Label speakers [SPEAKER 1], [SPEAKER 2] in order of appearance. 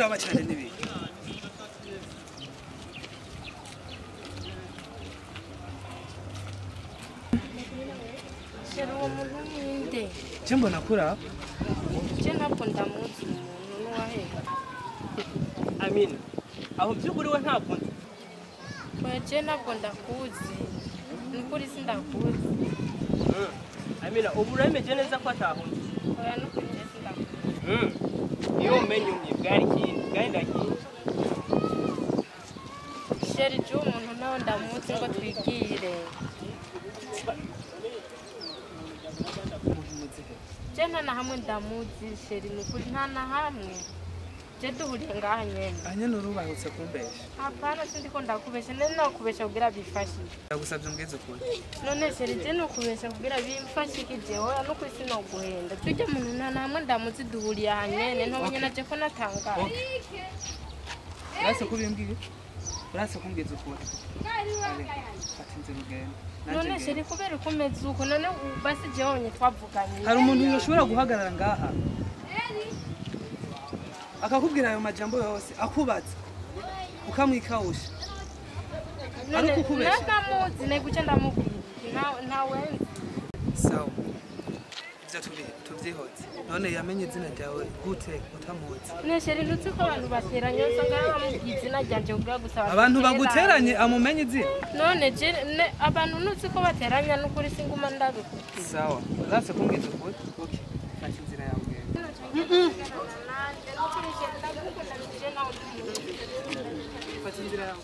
[SPEAKER 1] bikuraba cyane nibi
[SPEAKER 2] Sheri uwo muntu ninde?
[SPEAKER 1] je mbona kura
[SPEAKER 2] Je ntabwo ndamuzi umuntu n'uwahera.
[SPEAKER 3] Amina aho by'ukuri we ntabwo nzi.
[SPEAKER 2] Je ntabwo ndakuzi. Nukuri sindakuzi.
[SPEAKER 3] Amina ubu uremeje neza ko atahunze.
[SPEAKER 2] Oya nukuri je sindakuzi.
[SPEAKER 3] Iyo umenyumye bwari kintu bwari ndakintu.
[SPEAKER 2] Sheri je umuntu nawe ndamuzi ngo twigire. Je nta na hamwe ndamuzi Sheri nukuri nta na hamwe. Je duhuriye ngaha nyene.
[SPEAKER 1] anyene urubahutse kumbesha
[SPEAKER 2] Hapana sindiko ndakubesha nene nakubesha kugira bifashe.
[SPEAKER 1] ndagusabye mbwize ukuri
[SPEAKER 2] None Sheri je nokubesha kugira bimfashikije oya nuko isi no guhenda. Tujye muntu nta na hamwe ndamuzi duhuriye aha nyene ntobonye naje ko natangaye.
[SPEAKER 1] urase kubimbwiye urase kumbwiza ukuri fata inzira ugenda
[SPEAKER 2] None Sheri kubera ukomeza uko none basi je wonye twavuganye.
[SPEAKER 1] hari umuntu yoshobora guhagarara ngaha akakubwira ayo majambo yose akubatse ukamwikawusha
[SPEAKER 2] None
[SPEAKER 1] kukubesha.
[SPEAKER 2] nakamuzi neguce ndamubwira ntawe
[SPEAKER 1] sawa ivyo tuvyihoze none yamenye izina ryawe gute utamuzi
[SPEAKER 2] Ne Sheri ntuzi ko abantu bateranye usanga bamubwiye izina ryanje kugira gusaba.
[SPEAKER 1] abantu baguteranye amumenye izina
[SPEAKER 2] None je abantu ntuzi ko bateranya n'ukuri singuma ndabikubwira.
[SPEAKER 1] sawa urase kumbwiza ukuri okay fata inzira yawe ugenda fata inzira yawe